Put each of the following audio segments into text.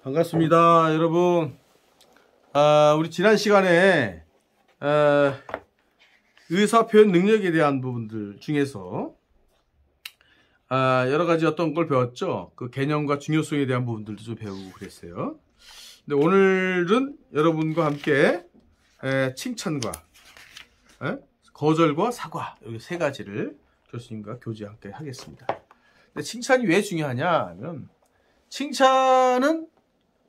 반갑습니다, 여러분. 우리 지난 시간에 의사 표현 능력에 대한 부분들 중에서 여러 가지 어떤 걸 배웠죠. 그 개념과 중요성에 대한 부분들도 좀 배우고 그랬어요. 근데 오늘은 여러분과 함께 칭찬과 거절과 사과, 여기 세 가지를 교수님과 교제 함께 하겠습니다. 근데 칭찬이 왜 중요하냐 하면, 칭찬은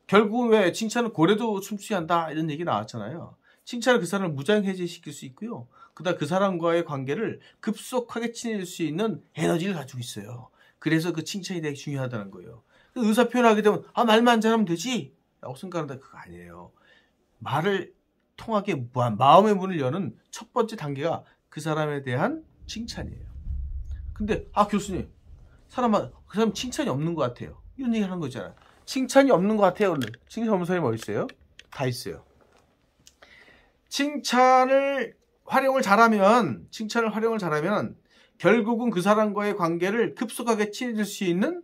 결국은 왜 칭찬은 고래도 춤추게 한다 이런 얘기 나왔잖아요. 칭찬은 그 사람을 무장해제시킬 수 있고요. 그다음 그 사람과의 관계를 급속하게 친해질 수 있는 에너지를 가지고 있어요. 그래서 그 칭찬이 되게 중요하다는 거예요. 의사 표현하게 되면 말만 잘하면 되지 라고 생각하는데 그거 아니에요. 말을 통하게 마음의 문을 여는 첫 번째 단계가 그 사람에 대한 칭찬이에요. 근데 교수님, 그 사람 칭찬이 없는 것 같아요. 이런 얘기 하는 거잖아요. 칭찬이 없는 것 같아요. 칭찬 없는 사람이 어디 있어요? 다 있어요. 칭찬을 활용을 잘하면 결국은 그 사람과의 관계를 급속하게 친해질 수 있는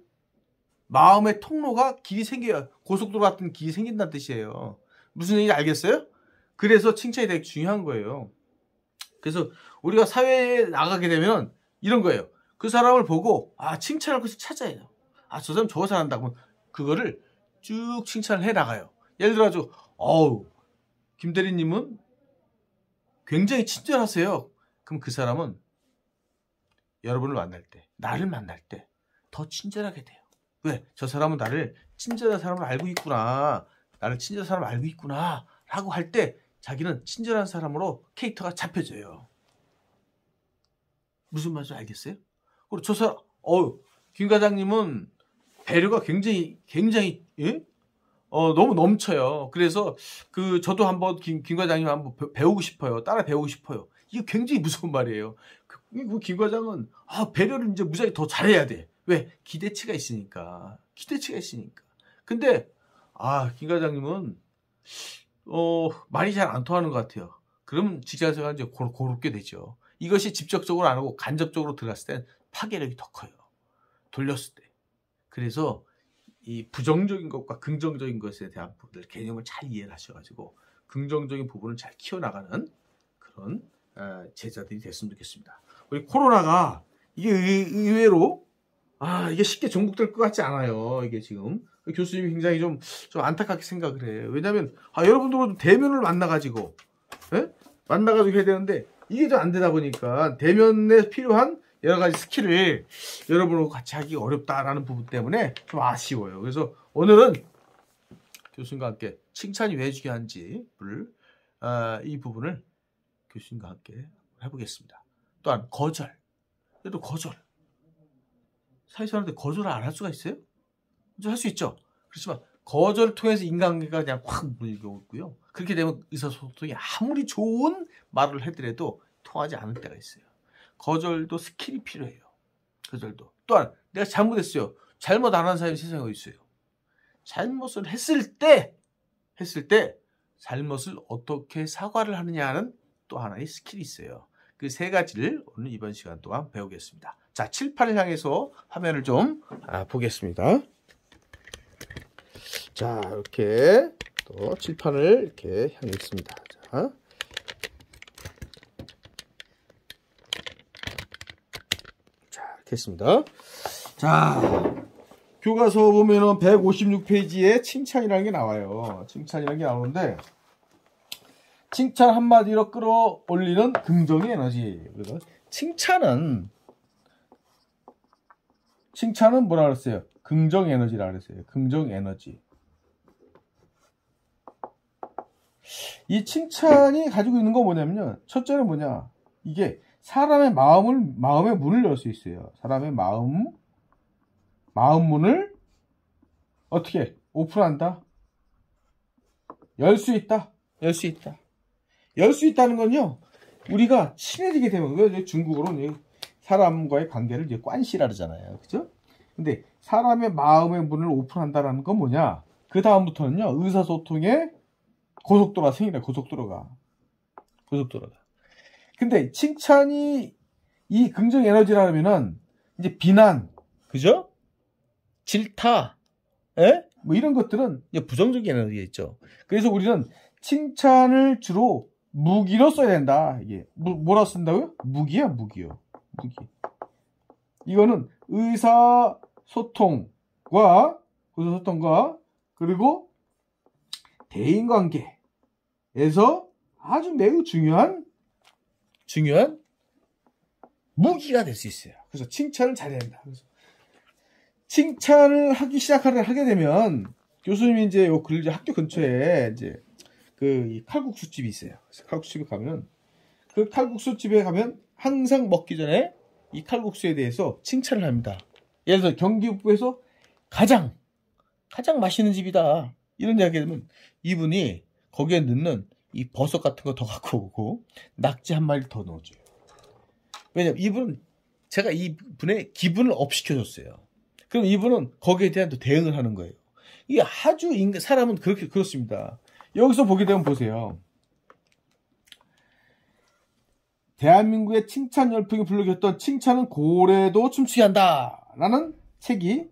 마음의 통로가 길이 생겨요. 고속도로 같은 길이 생긴다는 뜻이에요. 무슨 얘기인지 알겠어요? 그래서 칭찬이 되게 중요한 거예요. 그래서 우리가 사회에 나가게 되면 이런 거예요. 그 사람을 보고 칭찬할 것을 찾아야죠. 저 사람 저거 잘한다고 그거를 쭉 칭찬을 해 나가요. 예를 들어 김 대리님은 굉장히 친절하세요. 그럼 그 사람은 여러분을 만날 때, 나를 만날 때 더 친절하게 돼요. 왜? 저 사람은 나를 친절한 사람을 알고 있구나. 나를 친절한 사람을 알고 있구나. 라고 할 때 자기는 친절한 사람으로 캐릭터가 잡혀져요. 무슨 말인지 알겠어요? 그리고 저 사람, 김 과장님은 배려가 굉장히 너무 넘쳐요. 그래서 저도 한번 김 과장님 한번 배우고 싶어요. 따라 배우고 싶어요. 이게 굉장히 무서운 말이에요. 김 과장은 배려를 이제 무지하게 더 잘해야 돼. 왜? 기대치가 있으니까. 근데 김 과장님은 말이 잘 안 통하는 것 같아요. 그러면 직장생활 이제 고롭게 되죠. 이것이 직접적으로 안 하고 간접적으로 들어갔을 땐 파괴력이 더 커요. 돌렸을 때. 그래서 이 부정적인 것과 긍정적인 것에 대한 부분들 개념을 잘 이해를 하셔가지고 긍정적인 부분을 잘 키워나가는 그런 제자들이 됐으면 좋겠습니다. 우리 코로나가 이게 의외로 이게 쉽게 종국될 것 같지 않아요. 이게 지금 교수님이 굉장히 좀 안타깝게 생각을 해요. 왜냐하면 여러분들도 대면을 만나가지고 해야 되는데 이게 좀 안 되다 보니까 대면에 필요한 여러 가지 스킬을 여러분하고 같이 하기가 어렵다라는 부분 때문에 좀 아쉬워요. 그래서 오늘은 교수님과 함께 칭찬이 왜 중요한지 이 부분을 교수님과 함께 해보겠습니다. 또한 거절. 그래도 거절. 사회생활 할 때 거절을 안 할 수가 있어요? 할 수 있죠. 그렇지만 거절을 통해서 인간관계가 그냥 확 물려오고요. 그렇게 되면 의사소통이 아무리 좋은 말을 해더라도 통하지 않을 때가 있어요. 거절도 스킬이 필요해요. 거절도. 또한 내가 잘못했어요. 잘못 안 한 사람이 세상에 어디 있어요. 잘못을 했을 때 잘못을 어떻게 사과를 하느냐는 또 하나의 스킬이 있어요. 그 세 가지를 오늘 이번 시간 동안 배우겠습니다. 자, 칠판을 향해서 화면을 좀 보겠습니다. 자, 이렇게 또 칠판을 이렇게 향해 있습니다. 자, 이렇게 했습니다. 자, 교과서 보면은 156페이지에 칭찬이라는 게 나와요. 칭찬이라는 게 나오는데, 칭찬 한마디로 끌어올리는 긍정의 에너지. 그래서 칭찬은 뭐라 그랬어요? 긍정 에너지라 그랬어요. 긍정 에너지. 이 칭찬이 가지고 있는 건 뭐냐면요. 첫째는 뭐냐? 이게 사람의 마음의 문을 열 수 있어요. 사람의 마음 문을 어떻게 오픈한다? 열 수 있다. 열 수 있다는 건요. 우리가 친해지게 되면 중국어로 사람과의 관계를 이제 관시라 그러잖아요. 그죠? 근데 사람의 마음의 문을 오픈한다라는 건 뭐냐? 그 다음부터는요. 의사소통의 고속도로가 생기네. 고속도로가. 근데 칭찬이 이 긍정 에너지라면은 이제 비난, 그죠? 질타, 뭐 이런 것들은 부정적인 에너지가 있죠. 그래서 우리는 칭찬을 주로 무기로 써야 된다. 이게 뭐라 쓴다고요? 무기야, 무기요. 무기. 이거는 의사소통과 그리고 대인관계에서 아주 매우 중요한 무기가 될 수 있어요. 그래서 칭찬을 잘해야 된다. 그래서 칭찬을 하게 되면 교수님이 이제 요 학교 근처에 이제 이 칼국수집이 있어요. 그래서 칼국수집에 가면은 그 칼국수집에 가면 항상 먹기 전에 이 칼국수에 대해서 칭찬을 합니다. 예를 들어 경기북부에서 가장 맛있는 집이다. 이런 이야기 하면 이분이 거기에 넣는 이 버섯 같은 거 더 갖고 오고 낙지 한 마리 더 넣어줘요. 왜냐면 제가 이분의 기분을 업 시켜줬어요. 그럼 이분은 거기에 대한 또 대응을 하는 거예요. 이게 아주 사람은 그렇습니다. 여기서 보게 되면 보세요. 대한민국의 칭찬 열풍이 불러일으켰던 칭찬은 고래도 춤추게 한다 라는 책이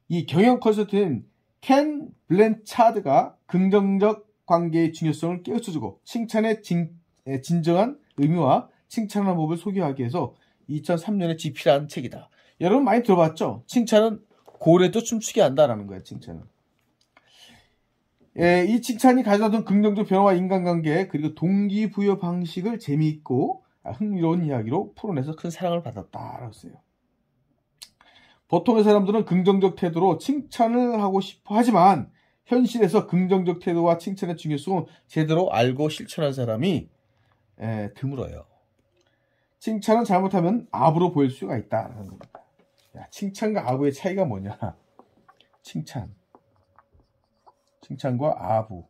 이 경영 컨설턴트인 켄 블랜차드가 긍정적 관계의 중요성을 깨우쳐주고 칭찬의 진정한 의미와 칭찬하는 법을 소개하기 위해서 2003년에 집필한 책이다. 여러분 많이 들어봤죠? 칭찬은 고래도 춤추게 한다라는 거예요. 칭찬은. 이 칭찬이 가져다준 긍정적 변화와 인간관계 그리고 동기부여 방식을 재미있고 흥미로운 이야기로 풀어내서 큰 사랑을 받았다라고 했어요. 보통의 사람들은 긍정적 태도로 칭찬을 하고 싶어 하지만 현실에서 긍정적 태도와 칭찬의 중요성을 제대로 알고 실천한 사람이 드물어요. 칭찬은 잘못하면 아부로 보일 수가 있다는 겁니다. 칭찬과 아부의 차이가 뭐냐? 칭찬과 아부.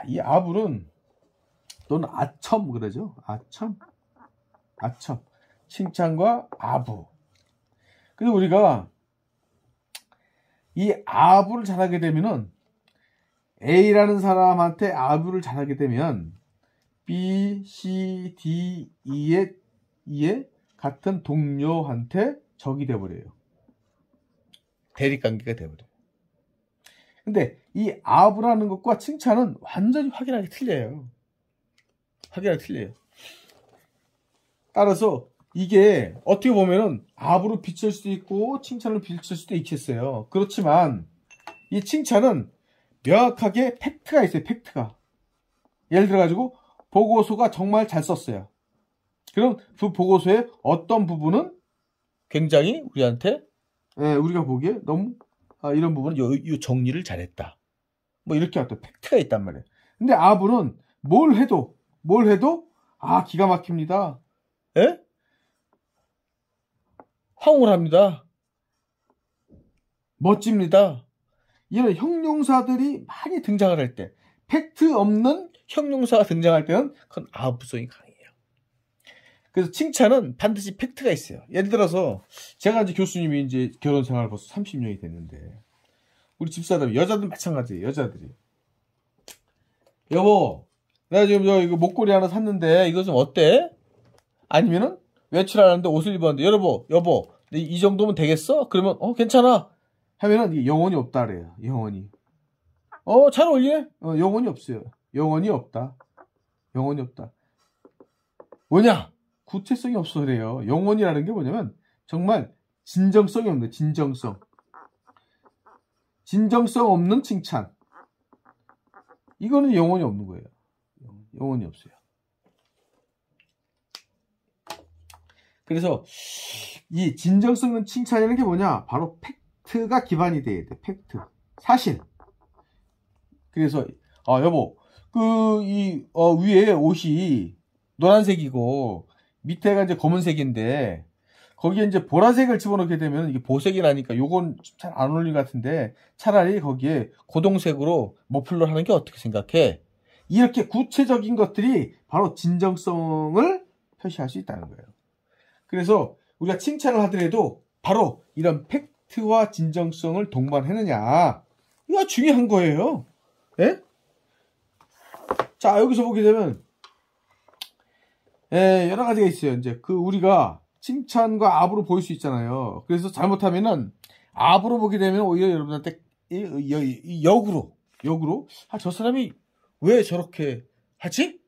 이 아부는 또는 아첨 그러죠? 아첨. 칭찬과 아부. 그래서 우리가 이 아부를 잘하게 되면은 A라는 사람한테 아부를 잘하게 되면 B, C, D, E의 같은 동료한테 적이 돼버려요. 대립관계가 돼버려요. 근데 이 아부라는 것과 칭찬은 완전히 확연하게 틀려요. 따라서 이게 어떻게 보면은 아부로 비칠 수도 있고 칭찬으로 비칠 수도 있겠어요. 그렇지만 이 칭찬은 명확하게 팩트가 있어요. 팩트가. 예를 들어가지고 보고서가 정말 잘 썼어요. 그럼 그 보고서의 어떤 부분은 굉장히 우리한테 우리가 보기에 너무 이런 부분은 요 정리를 잘했다. 뭐 이렇게 어떤 팩트가 있단 말이에요. 근데 아부는 뭘 해도 기가 막힙니다. 황홀합니다. 멋집니다. 이런 형용사들이 많이 등장을 할 때, 팩트 없는 형용사가 등장할 때는 그건 아부성이 강해요. 그래서 칭찬은 반드시 팩트가 있어요. 예를 들어서 제가 이제 교수님이 이제 결혼 생활 벌써 30년이 됐는데 우리 집사람이 여자들 마찬가지예요. 여자들이 여보, 내가 지금 이거 목걸이 하나 샀는데 이거 좀 어때? 아니면은 외출하는데 옷을 입었는데 여보, 이 정도면 되겠어? 그러면 괜찮아. 하면은 이게 영혼이 없다 그래요. 영혼이. 잘 어울리네? 영혼이 없어요. 영혼이 없다. 뭐냐? 구체성이 없어 그래요. 영혼이라는 게 뭐냐면 정말 진정성이 없네. 진정성 없는 칭찬. 이거는 영혼이 없는 거예요. 영혼이 없어요. 그래서 이 진정성 있는 칭찬이라는 게 뭐냐? 바로 팩트가 기반이 돼야 돼. 팩트. 사실. 그래서 여보, 위에 옷이 노란색이고 밑에가 이제 검은색인데 거기에 이제 보라색을 집어넣게 되면 이게 보색이라니까 요건 잘 안 어울리는 것 같은데 차라리 거기에 고동색으로 머플러를 하는 게 어떻게 생각해? 이렇게 구체적인 것들이 바로 진정성을 표시할 수 있다는 거예요. 그래서 우리가 칭찬을 하더라도 바로 이런 팩트와 진정성을 동반했느냐, 이거 중요한 거예요. 예? 자, 여기서 보게 되면 여러 가지가 있어요. 이제 우리가 칭찬과 압으로 보일 수 있잖아요. 그래서 잘못하면은 압으로 보게 되면 오히려 여러분한테 역으로 저 사람이 왜 저렇게 하지?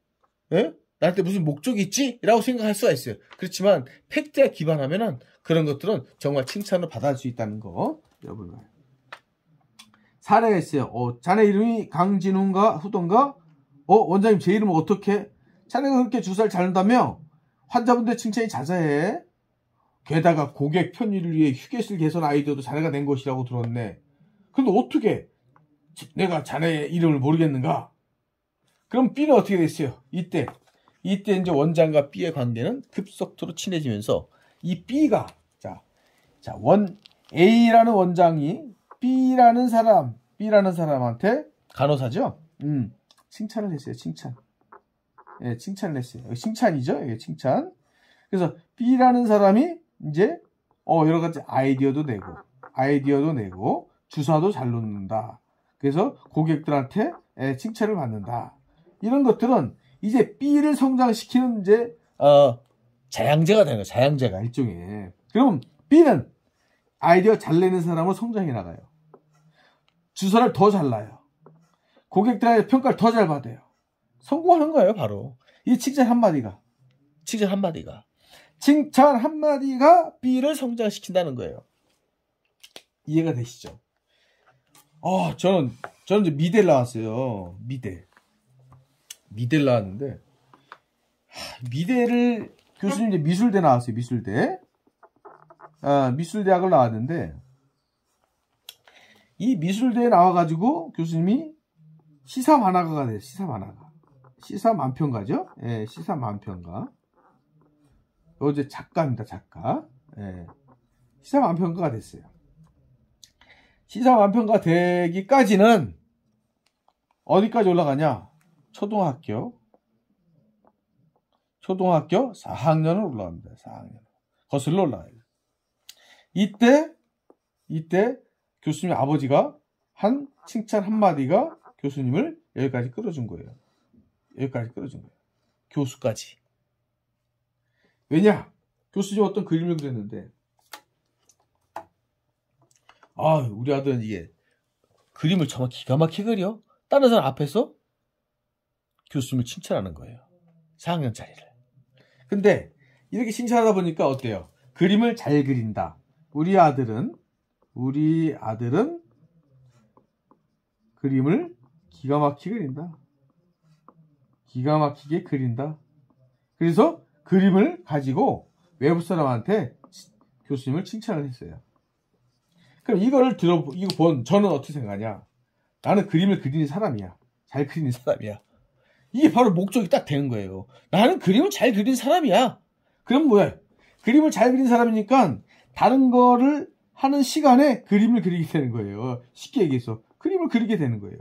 예? 나한테 무슨 목적이 있지? 라고 생각할 수가 있어요. 그렇지만 팩트에 기반하면은 그런 것들은 정말 칭찬을 받아줄 수 있다는 거 여러분. 사례가 있어요. 자네 이름이 강진훈가 후던가? 원장님 제 이름은 어떻게? 자네가 그렇게 주사를 잘 논다며? 환자분들 칭찬이 자자해. 게다가 고객 편의를 위해 휴게실 개선 아이디어도 자네가 낸 것이라고 들었네. 근데 어떻게 내가 자네의 이름을 모르겠는가? 그럼 B는 어떻게 됐어요? 이때 이제 원장과 B의 관계는 급속도로 친해지면서 이 B가 A라는 원장이 B라는 사람한테 간호사죠? 칭찬을 했어요. 칭찬. 예, 칭찬을 했어요. 칭찬이죠? 예, 칭찬. 그래서 B라는 사람이 이제 여러 가지 아이디어도 내고 주사도 잘 놓는다. 그래서 고객들한테 칭찬을 받는다. 이런 것들은 이제 B를 성장시키는 이제 자양제가 되는 거예요. 자양제가 일종의. 그럼 B는 아이디어 잘 내는 사람으로 성장해 나가요. 주사를 더 잘 놔요. 고객들의 평가를 더 잘 받아요. 성공하는 거예요, 바로. 이 칭찬 한마디가 B를 성장시킨다는 거예요. 이해가 되시죠? 저는 이제 미대를 나왔어요. 미대를 나왔는데, 미대를, 교수님 이제 미술대 나왔어요, 미술대. 미술대학을 나왔는데, 이 미술대에 나와가지고 교수님이 시사만화가가 돼요, 시사만평가죠? 예, 시사만평가. 이제 작가입니다, 작가. 예. 시사만평가가 됐어요. 시사만평가 되기까지는 어디까지 올라가냐? 초등학교 4학년을 올라갑니다. 4학년. 거슬러 올라가요. 이때 교수님 아버지가 한 칭찬 한마디가 교수님을 여기까지 끌어준 거예요. 교수까지. 왜냐? 교수님 어떤 그림을 그렸는데, 우리 아들은 이게 그림을 정말 기가 막히게 그려. 다른 사람 앞에서 교수님을 칭찬하는 거예요. 4학년짜리를. 근데 이렇게 칭찬하다 보니까 어때요? 그림을 잘 그린다. 우리 아들은 그림을 기가 막히게 그린다. 그래서 그림을 가지고 외부 사람한테 교수님을 칭찬을 했어요. 그럼 이거 저는 어떻게 생각하냐? 나는 그림을 그리는 사람이야. 잘 그리는 사람이야. 이게 바로 목적이 딱 되는 거예요. 나는 그림을 잘 그리는 사람이야. 그럼 뭐야? 그림을 잘 그리는 사람이니까 다른 거를 하는 시간에 그림을 그리게 되는 거예요. 쉽게 얘기해서 그림을 그리게 되는 거예요.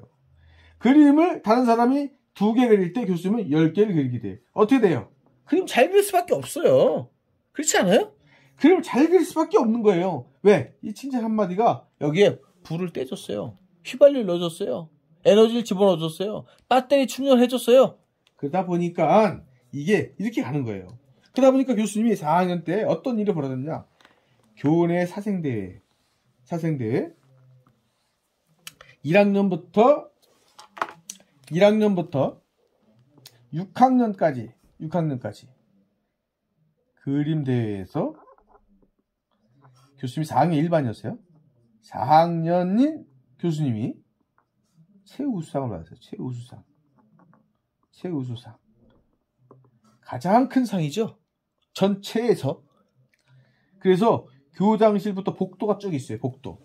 그림을 다른 사람이 2개 그릴 때 교수님은 10개를 그리게 돼요. 어떻게 돼요? 그림 잘 그릴 수밖에 없어요. 그렇지 않아요? 그림을 잘 그릴 수밖에 없는 거예요. 왜? 이 칭찬 한마디가 여기에 불을 떼줬어요. 휘발유를 넣어줬어요. 에너지를 집어넣어줬어요. 배터리 충전해줬어요. 그러다 보니까 이게 이렇게 가는 거예요. 그러다 보니까 교수님이 4학년 때 어떤 일이 벌어졌냐? 교내 사생대회 1학년부터 6학년까지 그림 대회에서 교수님이 4학년 1반이었어요. 4학년인 교수님이 최우수상을 받았어요. 최우수상. 가장 큰 상이죠. 전체에서. 그래서 교장실부터 복도가 쭉 있어요. 복도.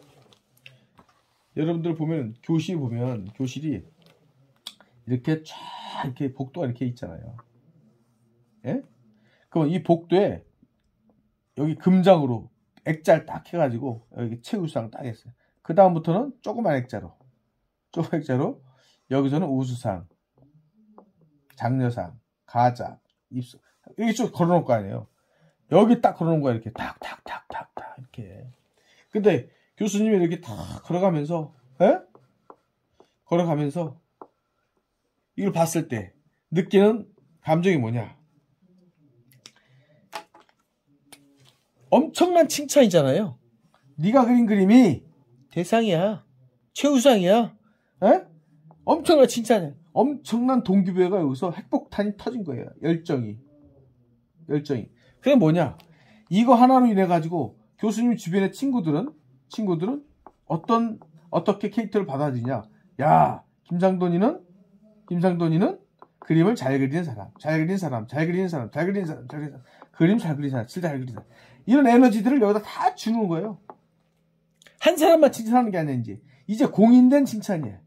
여러분들 보면 교실이 이렇게 쫙 이렇게 복도가 이렇게 있잖아요. 예? 그럼 이 복도에 여기 금장으로 액자를 딱 해가지고 여기 최우수상 딱 했어요. 그 다음부터는 조그만 액자로 여기서는 우수상, 장려상, 가장, 입수 이렇게 쭉 걸어놓을 거 아니에요. 여기 딱 걸어놓은 거야. 이렇게 탁탁탁탁탁 이렇게. 근데 교수님이 이렇게 탁 걸어가면서 이걸 봤을 때 느끼는 감정이 뭐냐? 엄청난 칭찬이잖아요. 네가 그린 그림이 대상이야. 최우상이야. 에? 엄청난 칭찬이야. 엄청난 동기부여가 여기서 핵폭탄이 터진 거예요. 열정이. 그게 뭐냐? 이거 하나로 인해 가지고 교수님 주변의 친구들은 어떻게 캐릭터를 받아들이냐? 야, 김상돈이는 그림을 잘 그리는 사람. 그림 잘 그리는 사람. 이런 에너지들을 여기다 다 주는 거예요. 한 사람만 칭찬하는 게 아니야, 이제 공인된 칭찬이에요.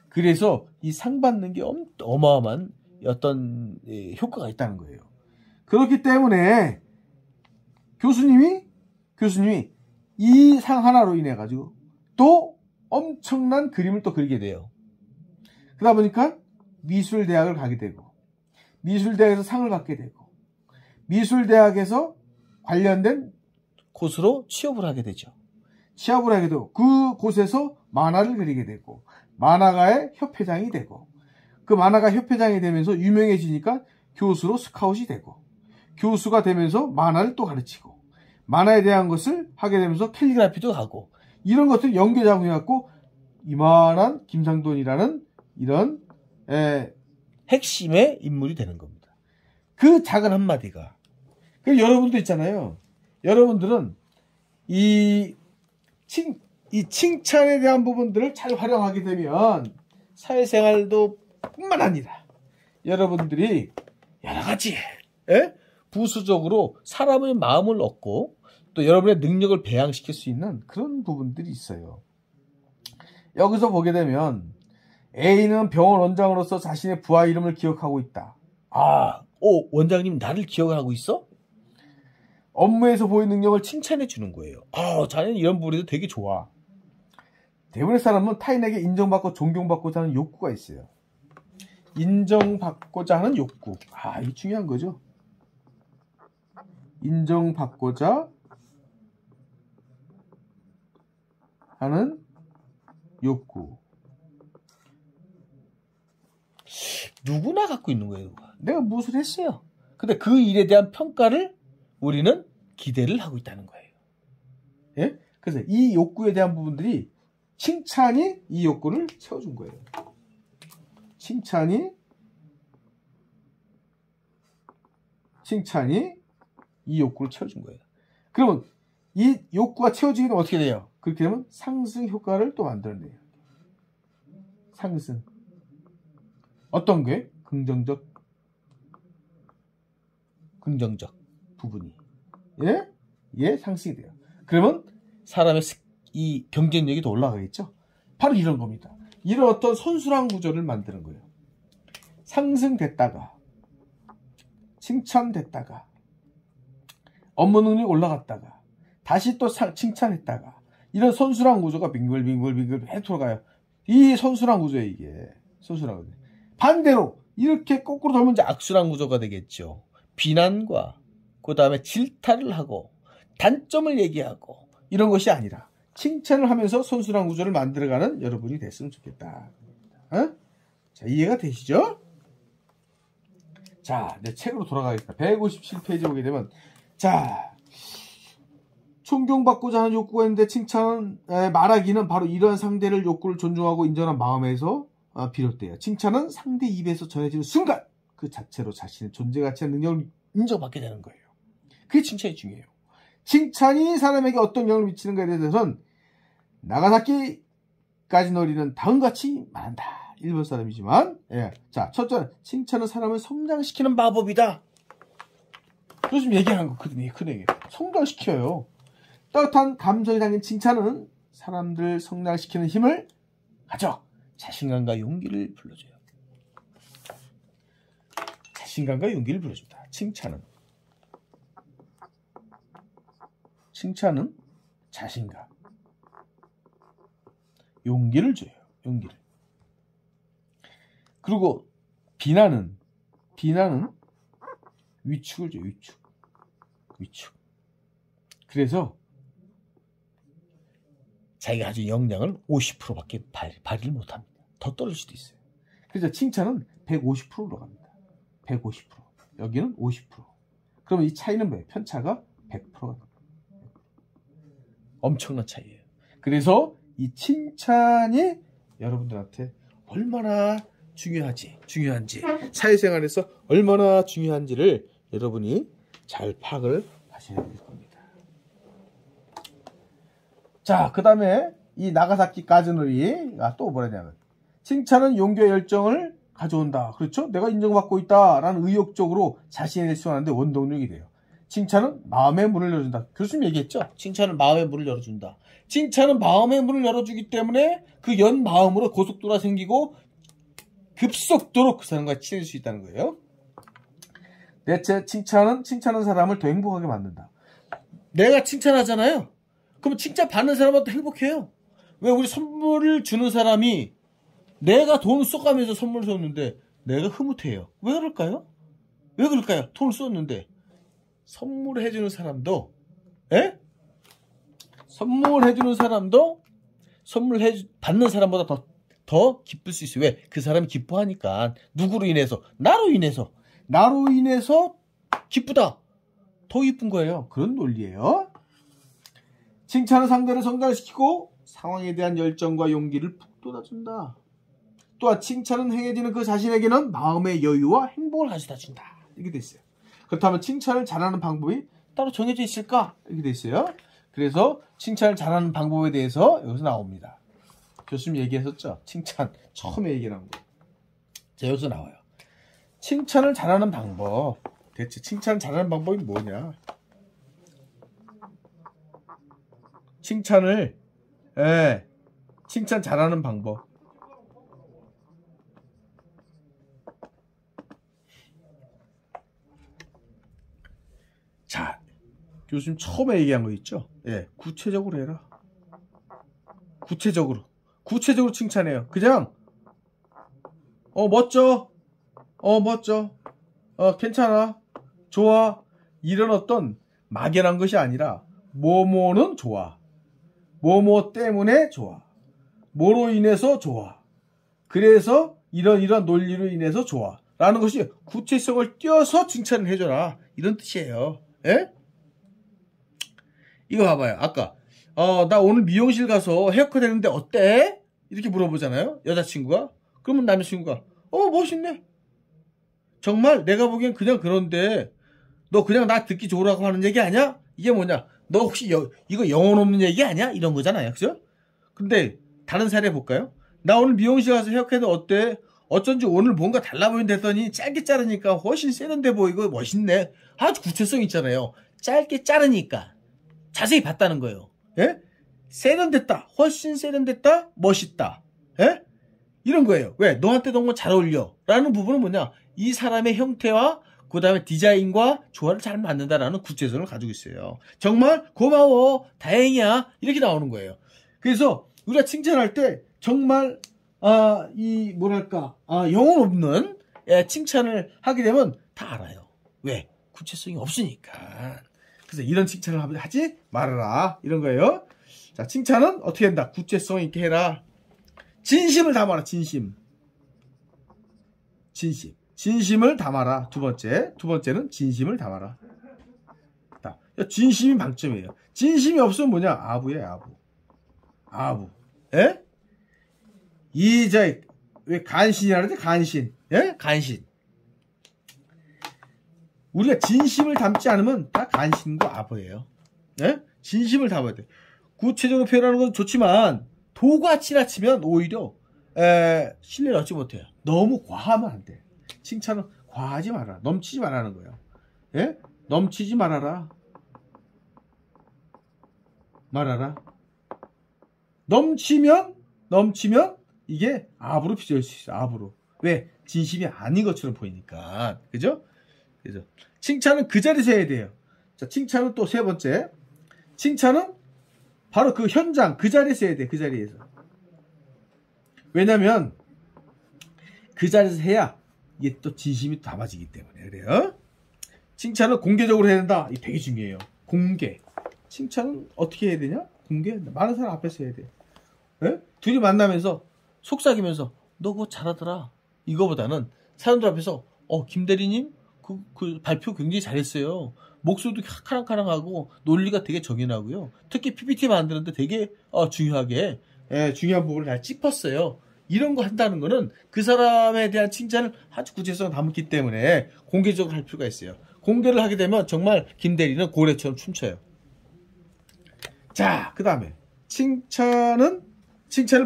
그래서 이 상 받는 게 어마어마한 어떤 효과가 있다는 거예요. 그렇기 때문에 교수님이 이 상 하나로 인해 가지고 또 엄청난 그림을 또 그리게 돼요. 그러다 보니까 미술대학을 가게 되고, 미술대학에서 상을 받게 되고, 미술대학에서 관련된 곳으로 취업을 하게 되죠. 그 곳에서 만화를 그리게 되고, 만화가의 협회장이 되고, 그 만화가 협회장이 되면서 유명해지니까 교수로 스카웃이 되고, 교수가 되면서 만화를 또 가르치고, 만화에 대한 것을 하게 되면서 캘리그라피도 하고, 이런 것들이 연계작용해갖고 이만한 김상돈이라는 이런 핵심의 인물이 되는 겁니다. 그 작은 한마디가. 그리고 여러분도 있잖아요. 여러분들은 이 칭찬에 대한 부분들을 잘 활용하게 되면 사회생활도 뿐만 아니라 여러분들이 여러 가지 부수적으로 사람의 마음을 얻고 또 여러분의 능력을 배양시킬 수 있는 그런 부분들이 있어요. 여기서 보게 되면 A는 병원 원장으로서 자신의 부하 이름을 기억하고 있다. 원장님 나를 기억하고 있어? 업무에서 보인 능력을 칭찬해 주는 거예요. 자네는 이런 부분에도 되게 좋아. 대부분의 사람은 타인에게 인정받고 존경받고자 하는 욕구가 있어요. 인정받고자 하는 욕구. 이게 중요한 거죠. 인정받고자 하는 욕구. 누구나 갖고 있는 거예요. 내가 무엇을 했어요. 근데 그 일에 대한 평가를 우리는 기대를 하고 있다는 거예요. 예? 그래서 이 욕구에 대한 부분들이 칭찬이 이 욕구를 채워준 거예요. 칭찬이 이 욕구를 채워준 거예요. 그러면 이 욕구가 채워지게 되면 어떻게 돼요? 그렇게 되면 상승 효과를 또 만들어내요. 상승. 어떤 게? 긍정적 부분이. 예, 상승이 돼요. 그러면 사람의 이 경쟁력이 더 올라가겠죠? 바로 이런 겁니다. 이런 어떤 선순환 구조를 만드는 거예요. 상승됐다가, 칭찬됐다가, 업무 능력이 올라갔다가, 다시 또 칭찬했다가, 이런 선순환 구조가 빙글빙글 돌아가요. 이 선순환 구조예요, 이게. 선순환 구조. 반대로 이렇게 거꾸로 돌면 이제 악순환 구조가 되겠죠. 비난과 그 다음에 질타를 하고 단점을 얘기하고 이런 것이 아니라 칭찬을 하면서 선순환 구조를 만들어가는 여러분이 됐으면 좋겠다. 자, 이해가 되시죠? 자, 내 책으로 돌아가겠습니다. 157페이지 보게 되면, 자, 존경받고자 하는 욕구가 있는데 칭찬 말하기는 바로 이러한 상대를 욕구를 존중하고 인정한 마음에서 비롯돼요. 칭찬은 상대 입에서 전해지는 순간 그 자체로 자신의 존재 가치와 능력을 인정받게 되는 거예요. 그게 칭찬이 중요해요. 칭찬이 사람에게 어떤 영향을 미치는가에 대해서는 나가사키 까지노리는 다음같이 말한다. 일본 사람이지만, 자, 첫째는 칭찬은 사람을 성장시키는 마법이다. 요즘 얘기하는 거 큰 얘기예요. 성장시켜요. 따뜻한 감정이 담긴 칭찬은 사람들 성장시키는 힘을 가져. 자신감과 용기를 불러줘요. 자신감과 용기를 불러줍니다. 칭찬은 자신감, 용기를 줘요. 용기를. 그리고 비난은 위축을 줘요. 위축. 그래서 자기가 가진 역량을 50%밖에 발휘를 못합니다. 더 떨어질 수도 있어요. 그래서 칭찬은 150%로 갑니다. 150%. 여기는 50%. 그러면 이 차이는 뭐예요? 편차가 100%가 됩니다. 엄청난 차이예요. 그래서 이 칭찬이 여러분들한테 얼마나 중요한지 사회생활에서 얼마나 중요한지를 여러분이 잘 파악을 하셔야 될 겁니다. 자, 그 다음에 이 나가사키 가즈노리가 또 뭐라냐면 칭찬은 용기와 열정을 가져온다. 그렇죠? 내가 인정받고 있다라는 의욕적으로 자신을 수행하는데 원동력이 돼요. 칭찬은 마음의 문을 열어준다. 교수님 얘기했죠? 칭찬은 마음의 문을 열어준다. 칭찬은 마음의 문을 열어주기 때문에 그 연 마음으로 고속도로가 생기고 급속도로 그 사람과 친해질 수 있다는 거예요. 넷째, 칭찬하는 사람을 더 행복하게 만든다. 내가 칭찬하잖아요. 그럼 칭찬 받는 사람은 행복해요. 왜 우리 선물을 주는 사람이 내가 돈 써가면서 선물을 줬는데 내가 흐뭇해요. 왜 그럴까요? 왜 그럴까요? 돈을 썼는데. 선물해주는 사람도, 선물해주는 사람도 받는 사람보다 더 기쁠 수 있어요. 왜? 그 사람이 기뻐하니까. 누구로 인해서? 나로 인해서 기쁘다. 더 기쁜 거예요. 그런 논리예요. 칭찬은 상대를 성장시키고 상황에 대한 열정과 용기를 북돋아준다. 또한 칭찬은 행해지는 그 자신에게는 마음의 여유와 행복을 가져다 준다. 이렇게 돼 있어요. 그렇다면 칭찬을 잘하는 방법이 따로 정해져 있을까? 이렇게 돼 있어요. 그래서 칭찬을 잘하는 방법에 대해서 여기서 나옵니다. 교수님 얘기했었죠? 칭찬 처음에 얘기한 거. 자, 여기서 나와요. 칭찬을 잘하는 방법. 대체 칭찬을 잘하는 방법이 뭐냐? 칭찬 잘하는 방법. 자, 교수님 처음에 얘기한 거 있죠? 구체적으로 해라. 구체적으로 칭찬해요. 그냥 멋져. 괜찮아. 좋아. 이런 어떤 막연한 것이 아니라 뭐뭐는 좋아. 뭐뭐 때문에 좋아. 뭐로 인해서 좋아. 그래서 이런 논리로 인해서 좋아. 라는 것이 구체성을 띄어서 칭찬을 해줘라. 이런 뜻이에요. 이거 봐봐요. 아까 나 오늘 미용실 가서 헤어컷 했는데 어때? 이렇게 물어보잖아요. 여자친구가. 그러면 남자친구가 멋있네. 정말 내가 보기엔 그냥 그런데 너 그냥 나 듣기 좋으라고 하는 얘기 아니야? 이게 뭐냐? 너 혹시 이거 영혼 없는 얘기 아니야? 이런 거잖아요. 그죠? 근데 다른 사례 볼까요? 나 오늘 미용실 가서 헤어컷 어때? 어쩐지 오늘 뭔가 달라 보인다 했더니 짧게 자르니까 훨씬 세련돼 보이고 멋있네. 아주 구체성 있잖아요. 짧게 자르니까 자세히 봤다는 거예요. 세련됐다. 훨씬 세련됐다. 멋있다. 이런 거예요. 왜? 너한테 너무 잘 어울려. 라는 부분은 뭐냐? 이 사람의 형태와 그 다음에 디자인과 조화를 잘 맞는다라는 구체성을 가지고 있어요. 정말 고마워. 다행이야. 이렇게 나오는 거예요. 그래서 우리가 칭찬할 때 정말 영혼 없는 칭찬을 하게 되면 다 알아요. 왜? 구체성이 없으니까. 그래서 이런 칭찬을 하지 말아라. 이런 거예요. 자, 칭찬은 어떻게 한다? 구체성 있게 해라. 진심을 담아라. 진심을 담아라. 두 번째는 진심을 담아라. 자, 진심이 방점이에요. 진심이 없으면 뭐냐? 아부예요, 아부. 왜 간신이라 그러지? 간신. 우리가 진심을 담지 않으면 다 간신과 아부예요. 진심을 담아야 돼. 구체적으로 표현하는 건 좋지만 도가 지나치면 오히려 신뢰를 얻지 못해요. 너무 과하면 안 돼. 칭찬은 과하지 마라. 넘치지 말라는 거예요. 넘치지 말아라. 넘치면 이게 압으로 빚어질 수 있어. 압으로. 왜? 진심이 아닌 것처럼 보이니까. 그죠? 그죠? 칭찬은 그 자리에서 해야 돼요. 자, 칭찬은 또 세 번째. 칭찬은 바로 그 현장, 그 자리에서 해야 돼. 그 자리에서. 왜냐면 그 자리에서 해야 이게 또 진심이 담아지기 때문에 그래요. 칭찬은 공개적으로 해야 된다. 이게 되게 중요해요. 공개. 칭찬은 어떻게 해야 되냐? 공개. 많은 사람 앞에서 해야 돼. 둘이 만나면서 속삭이면서 너 그거 잘하더라. 이거보다는 사람들 앞에서 김 대리님 그 발표 굉장히 잘했어요. 목소리도 카랑카랑하고 논리가 되게 정연하고요. 특히 PPT 만드는데 되게 중요하게 중요한 부분을 잘 짚었어요. 이런 거 한다는 거는 그 사람에 대한 칭찬을 아주 구체성을 담기 때문에 공개적으로 할 필요가 있어요. 공개를 하게 되면 정말 김대리는 고래처럼 춤춰요. 자, 그 다음에 칭찬을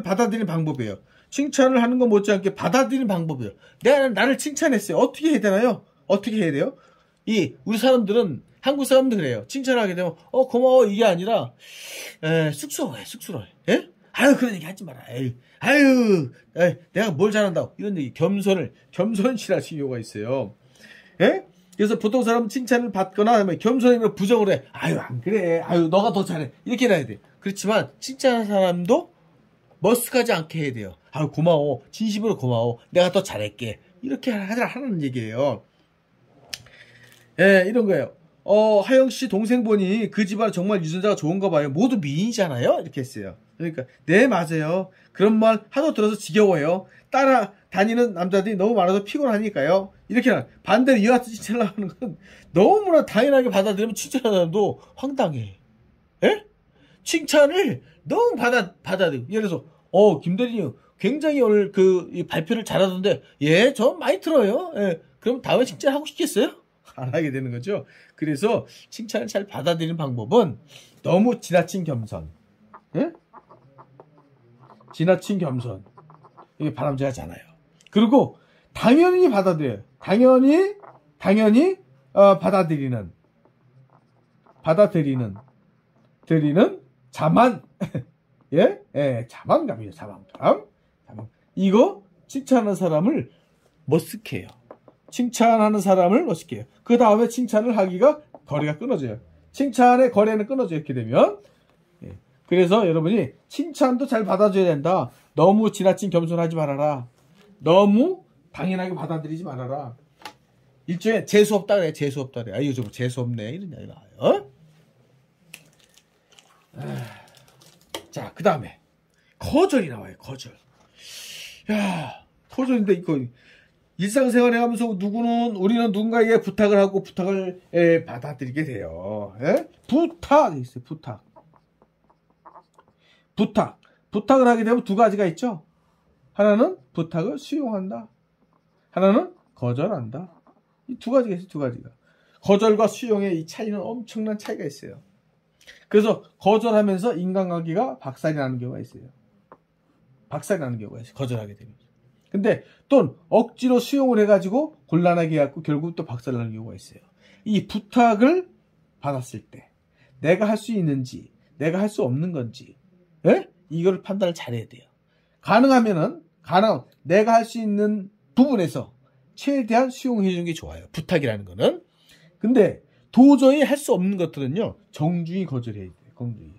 받아들이는 방법이에요. 칭찬을 하는 건 못지않게 받아들이는 방법이에요. 내가 나를 칭찬했어요. 어떻게 해야 되나요? 어떻게 해야 돼요? 우리 사람들은, 한국 사람들 그래요. 칭찬하게 되면 고마워 이게 아니라 쑥스러워해. 예? 아유 그런 얘기 하지 마라. 내가 뭘 잘한다고 이런 얘기. 겸손실하신 경우가 있어요. 예? 그래서 보통 사람은 칭찬을 받거나 겸손이면 부정을 해. 아유 안 그래. 아유 너가 더 잘해. 이렇게 해야 돼. 그렇지만 칭찬하는 사람도 머쓱하지 않게 해야 돼요. 아유 고마워. 진심으로 고마워. 내가 더 잘할게. 이렇게 하는 얘기예요. 예, 이런 거예요. 하영씨 동생 보니 그 집안 정말 유전자가 좋은가 봐요. 모두 미인이잖아요. 이렇게 했어요. 그러니까 네 맞아요. 그런 말 하도 들어서 지겨워요. 따라다니는 남자들이 너무 많아서 피곤하니까요. 이렇게 반대로 이와 같은 칭찬을 하는 건 너무나 당연하게 받아들이면 칭찬하는 사람도 황당해. 예? 칭찬을 너무 받아들이고. 예를 들어서 김대리님 굉장히 오늘 이 발표를 잘하던데 예, 저 많이 들어요. 예. 그럼 다음에 칭찬하고 싶겠어요? 안 하게 되는 거죠. 그래서 칭찬을 잘 받아들이는 방법은 너무 지나친 겸손. 예? 지나친 겸손. 이게 바람직하지 않아요. 그리고 당연히 받아들여요. 당연히 받아들이는 자만. 예? 자만감이에요. 자만감. 이거 칭찬하는 사람을 머쓱해요. 칭찬하는 사람을 멋있게 해요. 그 다음에 칭찬을 하기가 거리가 끊어져요. 칭찬의 거리는 끊어져요. 이렇게 되면. 그래서 여러분이 칭찬도 잘 받아줘야 된다. 너무 지나친 겸손하지 말아라. 너무 당연하게 받아들이지 말아라. 일종의 재수없다 그래. 재수없다 그래. 이거 좀 재수없네. 이런 얘기 나와요. 자, 그 다음에 거절이 나와요. 거절. 야, 거절인데 이거 일상생활에 하면서 우리는 누군가에게 부탁을 하고 부탁을 받아들이게 돼요. 예? 부탁 있어요. 부탁을 하게 되면 두 가지가 있죠. 하나는 부탁을 수용한다. 하나는 거절한다. 이 두 가지가 있어요. 두 가지가. 거절과 수용의 이 차이는 엄청난 차이가 있어요. 그래서 거절하면서 인간관계가 박살이 나는 경우가 있어요. 거절하게 되면. 근데 또 억지로 수용을 해가지고 곤란하게 해갖고 결국 또 박살나는 경우가 있어요. 이 부탁을 받았을 때 내가 할 수 있는지 내가 할 수 없는 건지 이거를 판단을 잘해야 돼요. 가능하면은 내가 할 수 있는 부분에서 최대한 수용해 주는 게 좋아요. 부탁이라는 거는. 근데 도저히 할 수 없는 것들은요 정중히 거절해야 돼요. 정중히.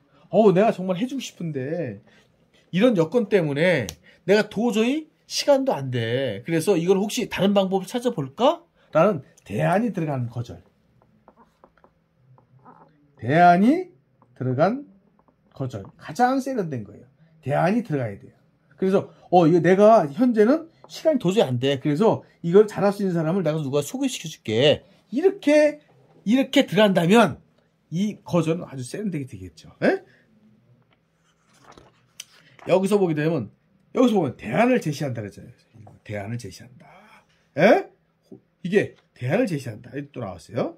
내가 정말 해주고 싶은데 이런 여건 때문에 내가 도저히 시간도 안 돼. 그래서 이걸 혹시 다른 방법을 찾아볼까? 라는 대안이 들어간 거절. 대안이 들어간 거절. 가장 세련된 거예요. 대안이 들어가야 돼요. 그래서 이거 내가 현재는 시간이 도저히 안 돼. 그래서 이걸 잘할 수 있는 사람을 내가 누가 소개시켜 줄게. 이렇게 들어간다면 이 거절은 아주 세련되게 되겠죠. 에? 여기서 보면 대안을 제시한다 그랬잖아요. 대안을 제시한다. 에? 이게 대안을 제시한다. 이렇게 또 나왔어요.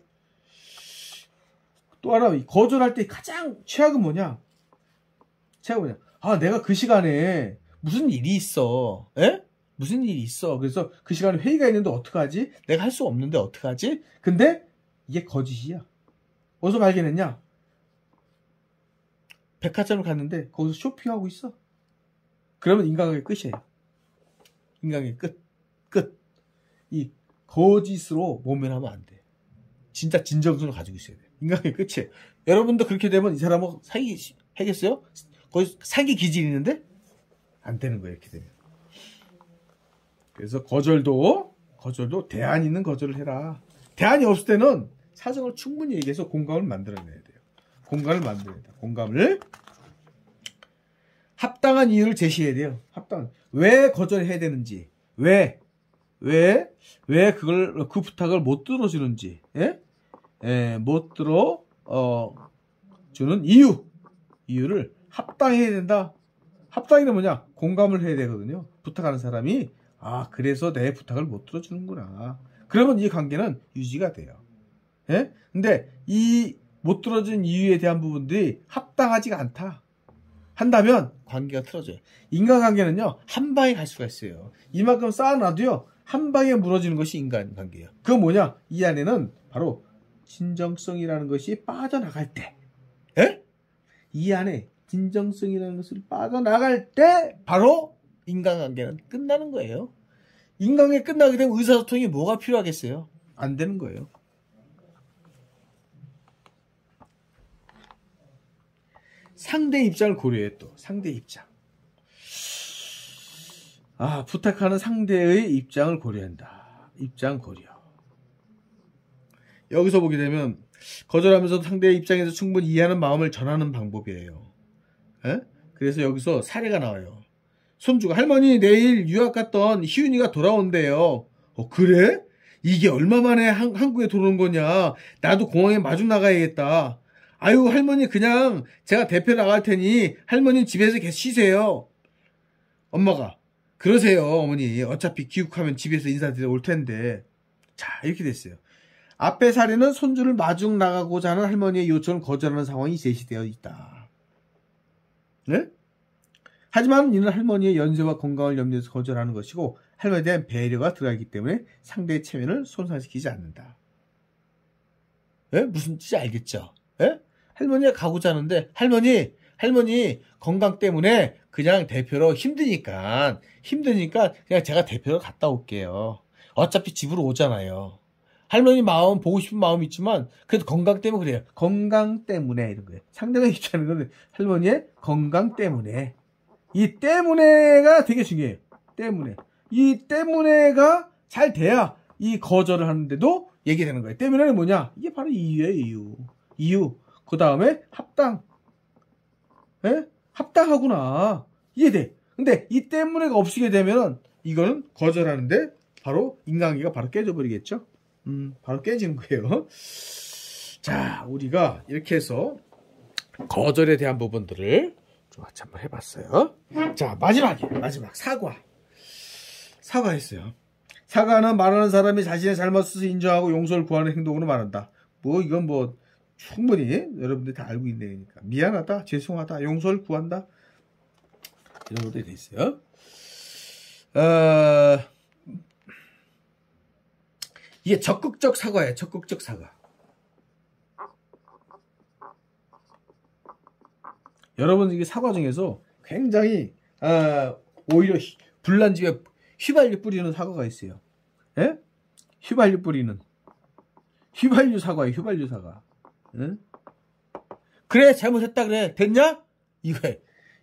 또 하나, 거절할 때 가장 최악은 뭐냐? 내가 그 시간에 무슨 일이 있어. 무슨 일이 있어. 그래서 그 시간에 회의가 있는데 어떡하지? 내가 할 수 없는데 어떡하지? 근데 이게 거짓이야. 어디서 발견했냐? 백화점을 갔는데 거기서 쇼핑하고 있어. 그러면 인간관계 끝이에요. 인간관계 끝. 이 거짓으로 모면하면 안 돼. 진짜 진정성을 가지고 있어야 돼. 인간관계 끝이에요. 여러분도 그렇게 되면 이 사람하고 사귀겠어요? 거기 사기 기질이 있는데 안 되는 거예요. 이렇게 되면. 그래서 거절도 대안 있는 거절을 해라. 대안이 없을 때는 사정을 충분히 얘기해서 공감을 만들어내야 돼요. 공감을. 합당한 이유를 제시해야 돼요. 왜 거절해야 되는지, 왜 그 부탁을 못 들어주는지, 못 들어주는 이유를 합당해야 된다. 합당이란 뭐냐? 공감을 해야 되거든요. 부탁하는 사람이 그래서 내 부탁을 못 들어주는구나. 그러면 이 관계는 유지가 돼요. 예? 근데 이 못 들어준 이유에 대한 부분들이 합당하지가 않다 한다면 관계가 틀어져요. 인간관계는요, 한 방에 갈 수가 있어요. 이만큼 쌓아놔도요, 한 방에 무너지는 것이 인간관계예요. 그건 뭐냐? 이 안에는 바로 진정성이라는 것이 빠져나갈 때, 예? 이 안에 진정성이라는 것을 빠져나갈 때 바로 인간관계는 끝나는 거예요. 인간관계 끝나게 되면 의사소통이 뭐가 필요하겠어요? 안 되는 거예요. 상대 입장을 고려해. 또 상대 입장. 부탁하는 상대의 입장을 고려한다. 입장 고려. 여기서 보게 되면 거절하면서도 상대의 입장에서 충분히 이해하는 마음을 전하는 방법이에요. 에? 그래서 여기서 사례가 나와요. 손주가 할머니 내일 유학 갔던 희윤이가 돌아온대요. 그래? 이게 얼마 만에 한국에 들어오는 거냐? 나도 공항에 마중 나가야겠다. 아유 할머니 그냥 제가 대표 나갈 테니 할머니 집에서 계속 쉬세요. 엄마가 그러세요 어머니. 어차피 귀국하면 집에서 인사드려 올 텐데. 자 이렇게 됐어요. 앞의 사례는 손주를 마중 나가고자 하는 할머니의 요청을 거절하는 상황이 제시되어 있다. 네? 하지만 이는 할머니의 연세와 건강을 염려해서 거절하는 것이고 할머니에 대한 배려가 들어가기 때문에 상대의 체면을 손상시키지 않는다. 네? 무슨 뜻인지 알겠죠? 네? 할머니가 가고자 하는데 할머니 건강 때문에 그냥 대표로 힘드니까 그냥 제가 대표로 갔다 올게요. 어차피 집으로 오잖아요. 할머니 마음 보고 싶은 마음이 있지만 그래도 건강 때문에 그래요. 건강 때문에 이런 거예요. 상대가 얘기하는 건 할머니의 건강 때문에. 이 때문에가 되게 중요해요. 때문에. 이 때문에가 잘 돼야 이 거절을 하는데도 얘기되는 거예요. 때문에는 뭐냐? 이게 바로 이유예요. 이유. 그 다음에 합당. 예? 합당하구나. 이해돼. 근데 이 때문에가 없이게 되면 이거는 거절하는데 바로 인간관계가 바로 깨져버리겠죠. 바로 깨지는 거예요. 자, 우리가 이렇게 해서 거절에 대한 부분들을 좀 같이 한번 해봤어요. 자, 마지막 사과했어요. 사과는 말하는 사람이 자신의 잘못을 인정하고 용서를 구하는 행동으로 말한다. 이건 충분히 여러분들이 다 알고 있는 거니까. 미안하다, 죄송하다, 용서를 구한다. 이런 것들이 돼 있어요. 이게 적극적 사과예요. 적극적 사과. 여러분 이게 사과 중에서 굉장히 오히려 불난 집에 휘발유 뿌리는 사과가 있어요. 예? 휘발유 뿌리는 휘발유 사과예요. 휘발유 사과. 예? 그래 잘못했다 그래 됐냐?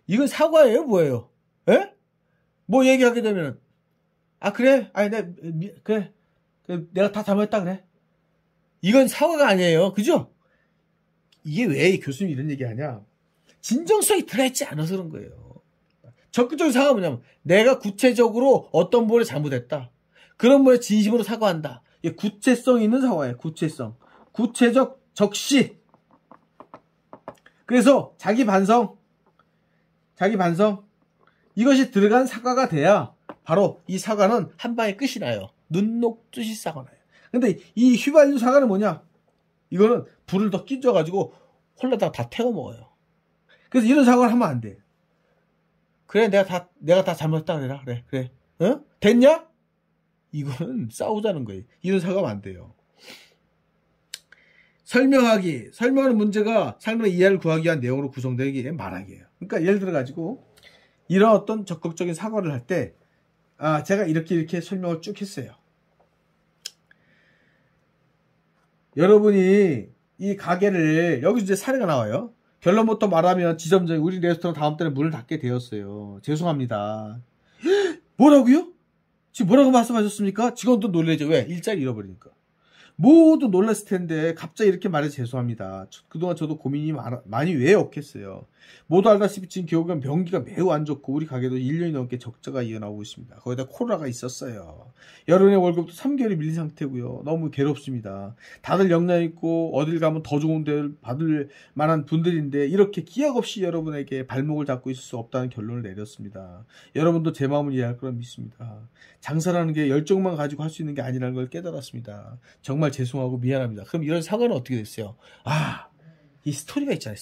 이건 사과예요 뭐예요? 예? 뭐 얘기하게 되면 그래 그래 내가 다 잘못했다 그래. 이건 사과가 아니에요. 그죠? 이게 왜 교수님이 이런 얘기 하냐? 진정성이 들어있지 않아서 그런 거예요. 적극적인 사과가 뭐냐면 내가 구체적으로 어떤 부분을 잘못했다. 그런 부분에 진심으로 사과한다. 이게 구체성 있는 사과예요. 구체적 적시. 그래서 자기 반성 이것이 들어간 사과가 돼야 바로 이 사과는 한 방에 끝이 나요. 눈 녹듯이 사과 나요. 근데 이 휘발유 사과는 뭐냐? 이거는 불을 더 끼줘가지고 홀라다가 다 태워 먹어요. 그래서 이런 사과를 하면 안 돼. 그래 내가 다 잘못했다 그래. 어? 됐냐? 이거는 싸우자는 거예요. 이런 사과하면 안 돼요. 설명하는 문제가 상대의 이해를 구하기 위한 내용으로 구성되기 말하기예요. 그러니까 예를 들어 가지고 이런 어떤 적극적인 사과를 할 때 제가 이렇게 설명을 쭉 했어요. 여러분이 이 가게를 여기 이제 사례가 나와요. 결론부터 말하면 지점장이 우리 레스토랑 다음 달에 문을 닫게 되었어요. 죄송합니다. 뭐라고요? 지금 뭐라고 말씀하셨습니까? 직원도 놀라죠. 왜? 일자리 잃어버리니까. 모두 놀랐을 텐데 갑자기 이렇게 말해서 죄송합니다. 그동안 저도 고민이 많이 왜 없겠어요. 모두 알다시피 지금 겨울간 명기가 매우 안 좋고 우리 가게도 1년이 넘게 적자가 이어나오고 있습니다. 거기다 코로나가 있었어요. 여름에 월급도 3개월이 밀린 상태고요. 너무 괴롭습니다. 다들 역량 있고 어딜 가면 더 좋은 데를 받을 만한 분들인데 이렇게 기약 없이 여러분에게 발목을 잡고 있을 수 없다는 결론을 내렸습니다. 여러분도 제 마음을 이해할 거라 믿습니다. 장사라는 게 열정만 가지고 할 수 있는 게 아니라는 걸 깨달았습니다. 정말 죄송하고 미안합니다. 그럼 이런 사과는 어떻게 됐어요? 이 스토리가 있잖아요.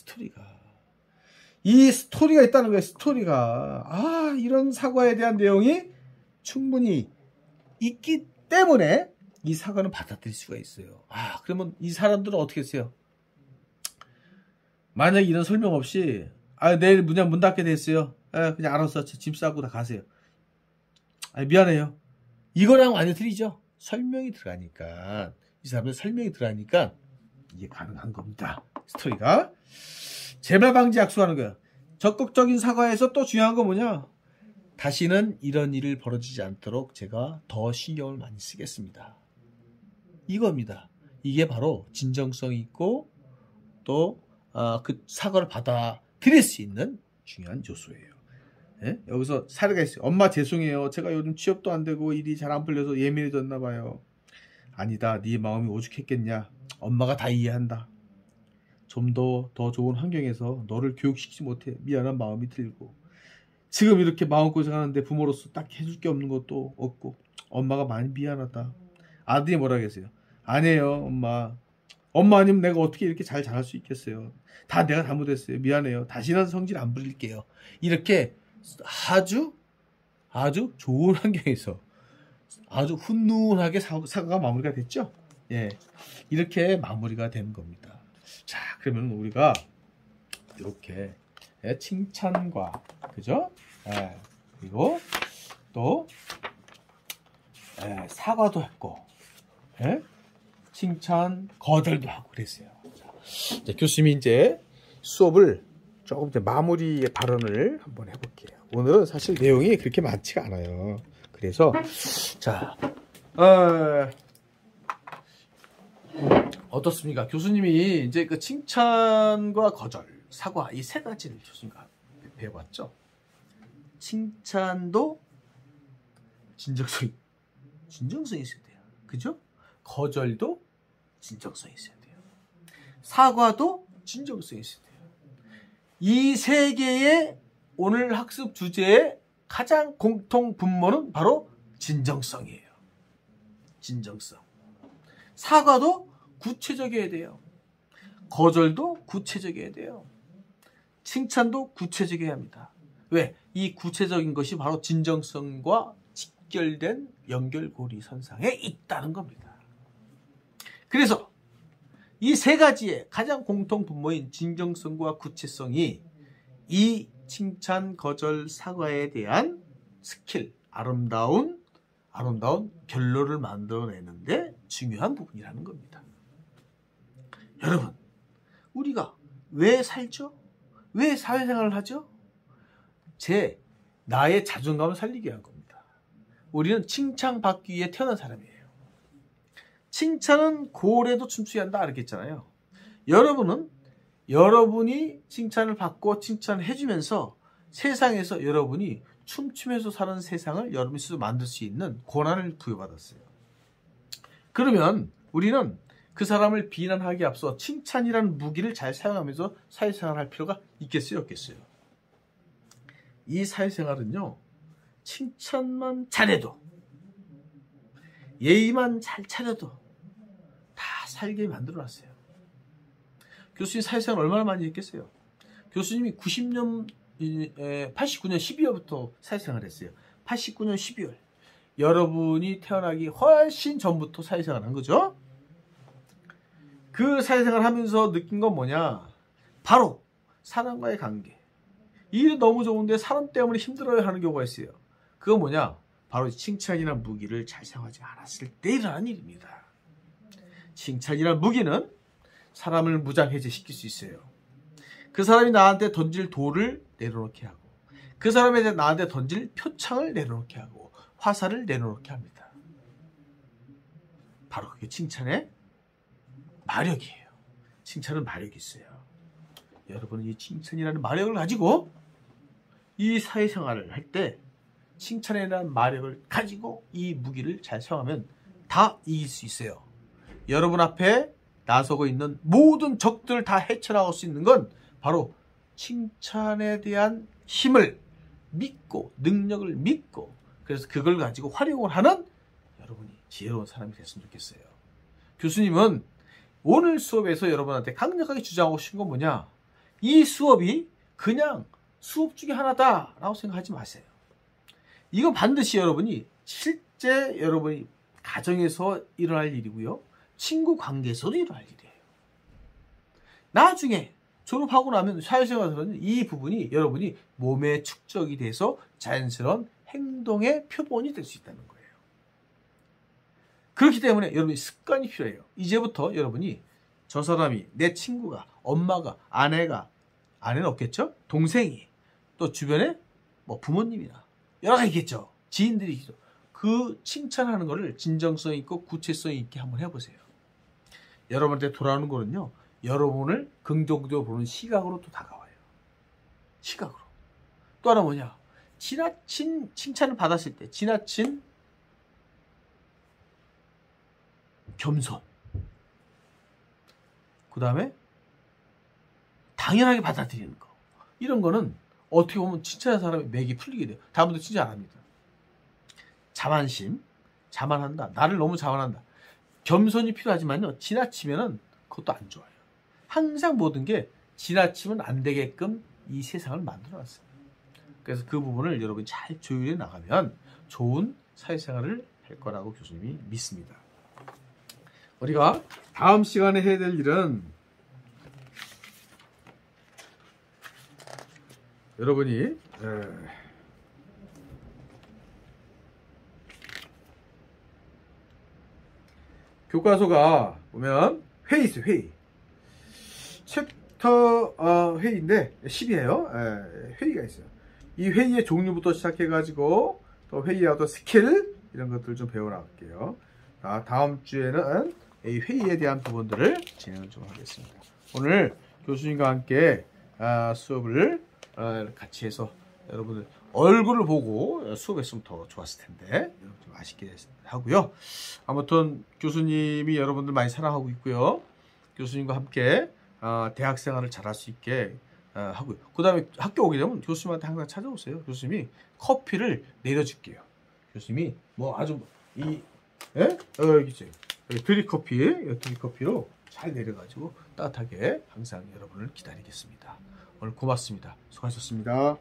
이 스토리가 있다는 거예요. 스토리가. 이런 사과에 대한 내용이 충분히 있기 때문에 이 사과는 받아들일 수가 있어요. 그러면 이 사람들은 어떻게 했어요? 만약에 이런 설명 없이 내일 문 닫게 됐어요. 그냥 알아서 짐 싸고 다 가세요. 미안해요. 이거랑 완전 틀리죠? 설명이 들어가니까 이 사람들 설명이 들어가니까 이게 가능한 겁니다. 스토리가. 재발 방지 약속하는 거야. 적극적인 사과에서 또 중요한 건 뭐냐? 다시는 이런 일을 벌어지지 않도록 제가 더 신경을 많이 쓰겠습니다. 이겁니다. 이게 바로 진정성이 있고 또 그 사과를 받아들일 수 있는 중요한 요소예요. 예? 여기서 사례가 있어요. 엄마 죄송해요. 제가 요즘 취업도 안 되고 일이 잘 안 풀려서 예민해졌나 봐요. 아니다. 네 마음이 오죽했겠냐. 엄마가 다 이해한다. 좀 더 좋은 환경에서 너를 교육시키지 못해 미안한 마음이 들고 지금 이렇게 마음고생하는데 부모로서 딱 해줄 게 없는 것도 없고 엄마가 많이 미안하다. 아들이 뭐라 그랬어요? 아니에요 엄마 아니면 내가 어떻게 이렇게 잘 자랄 수 있겠어요. 다 내가 잘못했어요. 미안해요. 다시는 성질 안 부릴게요. 이렇게 아주 좋은 환경에서 아주 훈훈하게 사과가 마무리가 됐죠. 예, 이렇게 마무리가 되는 겁니다. 자, 그러면 우리가 이렇게 칭찬과 그죠? 그리고 또 사과도 했고 칭찬 거절도 하고 그랬어요. 자, 교수님이 이제 수업을 조금 이제 마무리의 발언을 한번 해볼게요. 오늘은 사실 내용이 그렇게 많지가 않아요. 그래서 자 어떻습니까? 교수님이 이제 그 칭찬과 거절, 사과 이 세 가지를 교수님과 배워봤죠. 칭찬도 진정성이 있어야 돼요. 그죠? 거절도 진정성이 있어야 돼요. 사과도 진정성이 있어야 돼요. 이 세 개의 오늘 학습 주제의 가장 공통 분모는 바로 진정성이에요. 진정성. 사과도 구체적이어야 돼요. 거절도 구체적이어야 돼요. 칭찬도 구체적이어야 합니다. 왜? 이 구체적인 것이 바로 진정성과 직결된 연결고리 선상에 있다는 겁니다. 그래서 이 세 가지의 가장 공통 분모인 진정성과 구체성이 이 칭찬, 거절, 사과에 대한 스킬, 아름다운 결론을 만들어내는데 중요한 부분이라는 겁니다. 여러분, 우리가 왜 살죠? 왜 사회생활을 하죠? 나의 자존감을 살리기 위한 겁니다. 우리는 칭찬받기 위해 태어난 사람이에요. 칭찬은 고래도 춤추게 한다 그랬잖아요. 여러분이 칭찬을 받고 칭찬을 해주면서 세상에서 여러분이 춤추면서 사는 세상을 여러분이 스스로 만들 수 있는 권한을 부여받았어요. 그러면 우리는 그 사람을 비난하기에 앞서 칭찬이라는 무기를 잘 사용하면서 사회생활을 할 필요가 있겠어요? 없겠어요? 이 사회생활은요, 칭찬만 잘해도, 예의만 잘 차려도 다 살게 만들어놨어요. 교수님 사회생활 얼마나 많이 했겠어요? 교수님이 89년 12월부터 사회생활을 했어요. 89년 12월. 여러분이 태어나기 훨씬 전부터 사회생활을 한 거죠. 그 사회생활을 하면서 느낀 건 뭐냐? 바로 사람과의 관계. 일이 너무 좋은데 사람 때문에 힘들어야 하는 경우가 있어요. 그건 뭐냐? 바로 칭찬이나 무기를 잘 사용하지 않았을 때 일어난 일입니다. 칭찬이나 무기는 사람을 무장해제시킬 수 있어요. 그 사람이 나한테 던질 돌을 내려놓게 하고, 그 사람에 대해 나한테 던질 표창을 내려놓게 하고, 화살을 내려놓게 합니다. 바로 그게 칭찬의 마력이에요. 칭찬은 마력이 있어요. 여러분은 이 칭찬이라는 마력을 가지고 이 사회생활을 할 때 칭찬이라는 마력을 가지고 이 무기를 잘 사용하면 다 이길 수 있어요. 여러분 앞에 나서고 있는 모든 적들을 다 헤쳐나갈 수 있는 건 바로 칭찬에 대한 힘을 믿고 능력을 믿고 그래서 그걸 가지고 활용을 하는 여러분이 지혜로운 사람이 됐으면 좋겠어요. 교수님은 오늘 수업에서 여러분한테 강력하게 주장하고 싶은 건 뭐냐? 이 수업이 그냥 수업 중에 하나다라고 생각하지 마세요. 이건 반드시 여러분이 실제 여러분이 가정에서 일어날 일이고요. 친구 관계에서도 일어날 일이에요. 나중에 졸업하고 나면 사회생활에서는 이 부분이 여러분이 몸에 축적이 돼서 자연스러운 행동의 표본이 될 수 있다는 거예요. 그렇기 때문에 여러분이 습관이 필요해요. 이제부터 여러분이 저 사람이 내 친구가 엄마가 아내는 없겠죠? 동생이 또 주변에 뭐 부모님이나 여러 가지 있겠죠. 지인들이 있죠. 그 칭찬하는 거를 진정성 있고 구체성 있게 한번 해보세요. 여러분한테 돌아오는 거는요. 여러분을 긍정적으로 보는 시각으로 또 다가와요. 시각으로. 또 하나 뭐냐. 지나친 칭찬을 받았을 때 지나친 겸손. 그 다음에 당연하게 받아들이는 거. 이런 거는 어떻게 보면 칭찬하는 사람이 맥이 풀리게 돼요. 다음부터 칭찬 안 합니다. 자만심. 자만한다. 나를 너무 자만한다. 겸손이 필요하지만요. 지나치면은 그것도 안 좋아요. 항상 모든 게 지나치면 안 되게끔 이 세상을 만들어놨어요. 그래서 그 부분을 여러분이 잘 조율해 나가면 좋은 사회생활을 할 거라고 교수님이 믿습니다. 우리가 다음 시간에 해야 될 일은 여러분이 교과서가 보면 회의 있어요. 회의. 챕터 회의인데 10이에요. 회의가 있어요. 이 회의의 종류부터 시작해가지고 또 회의와 또 스킬 이런 것들 좀 배워나갈게요. 다음 주에는 이 회의에 대한 부분들을 진행을 좀 하겠습니다. 오늘 교수님과 함께 수업을 같이 해서 여러분들 얼굴을 보고 수업했으면 더 좋았을 텐데 좀 아쉽게 하고요. 아무튼 교수님이 여러분들 많이 사랑하고 있고요. 교수님과 함께 대학생활을 잘할 수 있게 하고요. 그 다음에 학교 오게 되면 교수님한테 항상 찾아오세요. 교수님이 커피를 내려줄게요. 교수님이 뭐 아주 여기 있어요. 드립커피로 잘 내려가지고 따뜻하게 항상 여러분을 기다리겠습니다. 오늘 고맙습니다. 수고하셨습니다.